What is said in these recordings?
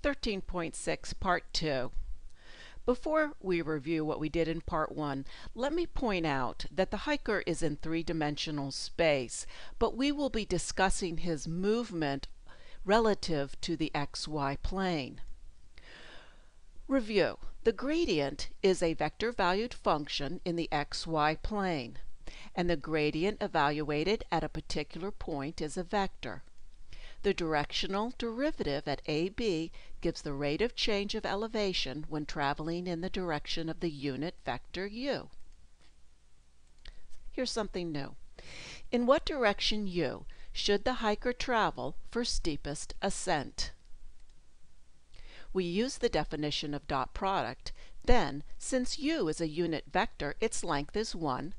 13.6 Part 2. Before we review what we did in Part 1, let me point out that the hiker is in three-dimensional space, but we will be discussing his movement relative to the xy plane. Review. The gradient is a vector-valued function in the xy plane, and the gradient evaluated at a particular point is a vector. The directional derivative at AB gives the rate of change of elevation when traveling in the direction of the unit vector u. Here's something new. In what direction u should the hiker travel for steepest ascent? We use the definition of dot product. Then, since u is a unit vector, its length is 1,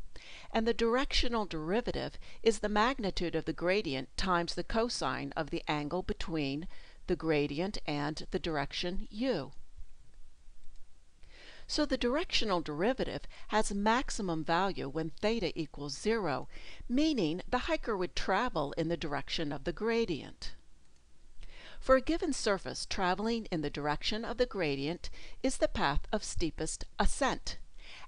and the directional derivative is the magnitude of the gradient times the cosine of the angle between the gradient and the direction u. So the directional derivative has maximum value when theta equals 0, meaning the hiker would travel in the direction of the gradient. For a given surface, traveling in the direction of the gradient is the path of steepest ascent,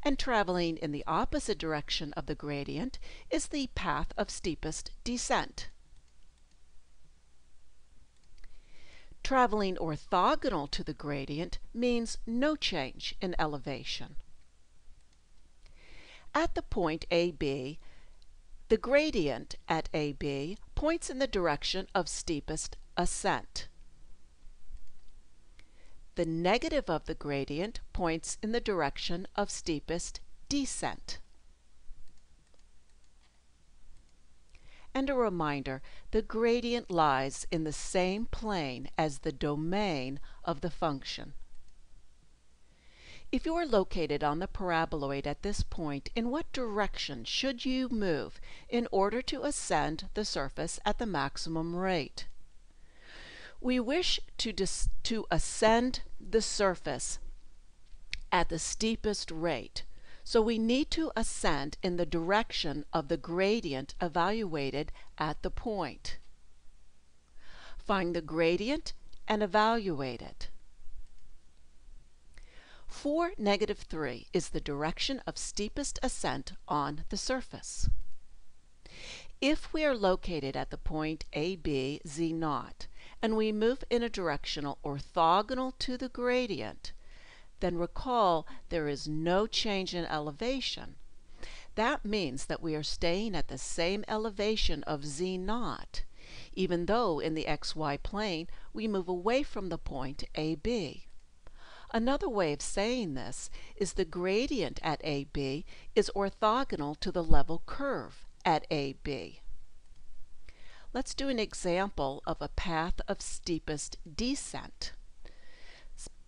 and traveling in the opposite direction of the gradient is the path of steepest descent. Traveling orthogonal to the gradient means no change in elevation. At the point AB, the gradient at AB points in the direction of steepest ascent. The negative of the gradient points in the direction of steepest descent. And a reminder, the gradient lies in the same plane as the domain of the function. If you are located on the paraboloid at this point, in what direction should you move in order to ascend the surface at the maximum rate? We wish to ascend the surface at the steepest rate, so we need to ascend in the direction of the gradient evaluated at the point. Find the gradient and evaluate it. 4, -3 is the direction of steepest ascent on the surface. If we are located at the point AB, z0, and we move in a directional orthogonal to the gradient, then recall there is no change in elevation. That means that we are staying at the same elevation of z0, even though in the xy plane we move away from the point AB. Another way of saying this is the gradient at AB is orthogonal to the level curve at AB. Let's do an example of a path of steepest descent.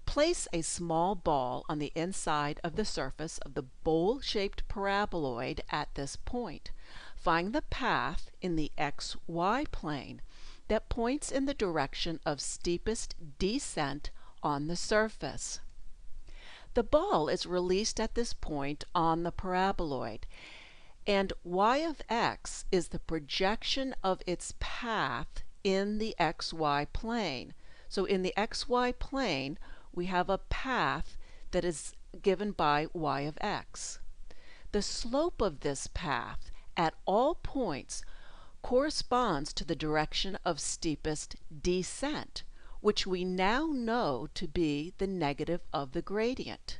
Place a small ball on the inside of the surface of the bowl-shaped paraboloid at this point. Find the path in the xy plane that points in the direction of steepest descent on the surface. The ball is released at this point on the paraboloid, and y of x is the projection of its path in the xy plane. So in the xy plane, we have a path that is given by y of x. The slope of this path at all points corresponds to the direction of steepest descent, which we now know to be the negative of the gradient.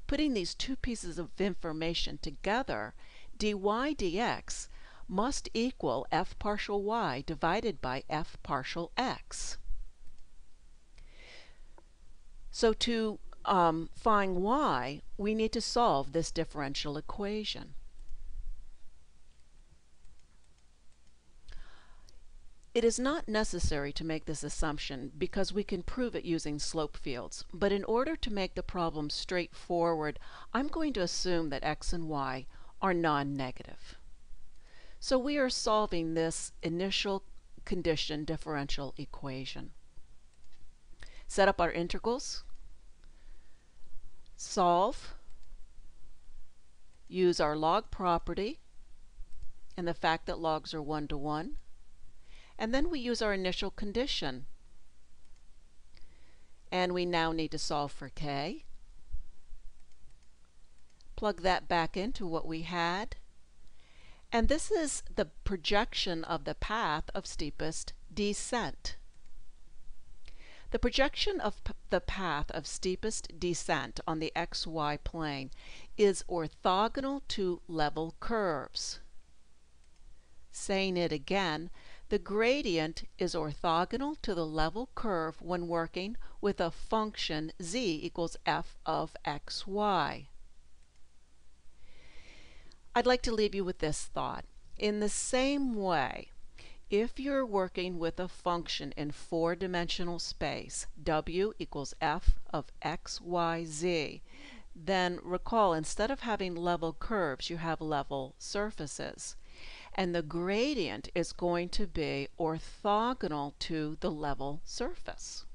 Putting these two pieces of information together, dy dx must equal f partial y divided by f partial x. So to find y, we need to solve this differential equation. It is not necessary to make this assumption because we can prove it using slope fields, but in order to make the problem straightforward, I'm going to assume that x and y are non-negative. So we are solving this initial condition differential equation. Set up our integrals, solve, use our log property and the fact that logs are 1 to 1, and then we use our initial condition. And we now need to solve for k. Plug that back into what we had. And this is the projection of the path of steepest descent. The projection of the path of steepest descent on the xy plane is orthogonal to level curves. Saying it again, the gradient is orthogonal to the level curve when working with a function z equals f of xy. I'd like to leave you with this thought. In the same way, if you're working with a function in four-dimensional space, w equals f of x, y, z, then recall instead of having level curves, you have level surfaces. And the gradient is going to be orthogonal to the level surface.